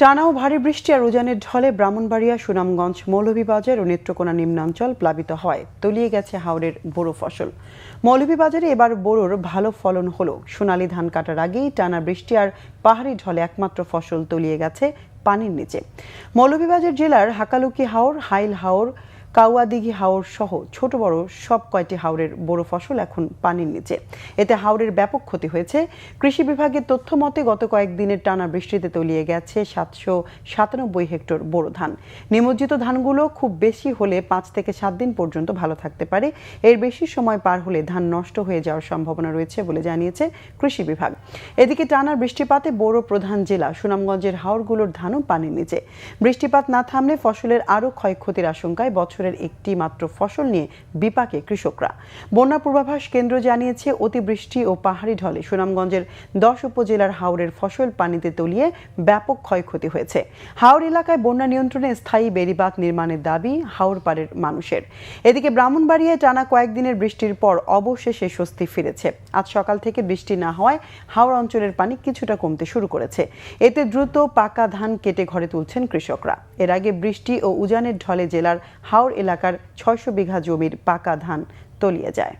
টানা ও ভারী বৃষ্টি আর উজানের ঢলে ব্রাহ্মণবাড়িয়া, সুনামগঞ্জ, মৌলভীবাজার ও নেত্রকোনা নিম্নাঞ্চল প্লাবিত হয়, তলিয়ে গেছে হাওরের বোরো ফসল। মৌলভীবাজারে এবার বোরোর ভালো ফলন হলো। সোনালী ধান কাটার আগেই টানা বৃষ্টি আর পাহাড়ি ঢলে একমাত্র ফসল তলিয়ে গেছে পানির নিচে। মৌলভীবাজার জেলার হাকালুকি হাওর, হাইল হাওর, কাউয়াদিঘি হাওর সহ ছোট বড় সব কয়টি হাওরের বোরো ফসল এখন পানির নিচে। এতে হাওরের ব্যাপক ক্ষতি হয়েছে। কৃষি বিভাগের তথ্য মতে গত কয়েকদিনের টানা বৃষ্টিতে তলিয়ে গেছে 797 হেক্টর বোরো ধান। নিমজ্জিত ধানগুলো খুব বেশি হলে 5 থেকে 7 দিন পর্যন্ত ভালো থাকতে পারে। এর বেশি সময় পার হলে ধান নষ্ট হয়ে যাওয়ার সম্ভাবনা রয়েছে বলে জানিয়েছে কৃষি বিভাগ। এদিকে টানা বৃষ্টিপাতে বোরো প্রধান জেলা সুনামগঞ্জের হাওরগুলোর ধানও পানির নিচে। বৃষ্টিপাত না থামলে ফসলের আরও ক্ষয়ক্ষতির আশঙ্কায় বছরের একটি মাত্র ফসল নিয়ে বিপাকে কৃষকরা। বন্যা পূর্বাভাস কেন্দ্র জানিয়েছে, অতিবৃষ্টি ও পাহাড়ি ঢলে সুনামগঞ্জের 10 উপজেলার হাওরের ফসল পানিতে তলিয়ে ব্যাপক ক্ষয়ক্ষতি হয়েছে। হাওর এলাকায় বন্যা নিয়ন্ত্রণে স্থায়ী বেড়িবাঁধ নির্মাণের দাবি হাওর পাড়ের মানুষের। এদিকে ব্রাহ্মণবাড়িয়ায় টানা কয়েকদিনের বৃষ্টির পর অবশেষে স্বস্তি ফিরেছে। আজ সকাল থেকে বৃষ্টি না হওয়ায় হাওর অঞ্চলের পানি কিছুটা কমতে শুরু করেছে। এতে দ্রুত পাকা ধান কেটে ঘরে তুলছেন কৃষকরা। এর আগে বৃষ্টি ও উজানের ঢলে জেলার হাওর এলাকার 600 বিঘা জমির পাকা ধান তলিয়ে যায়।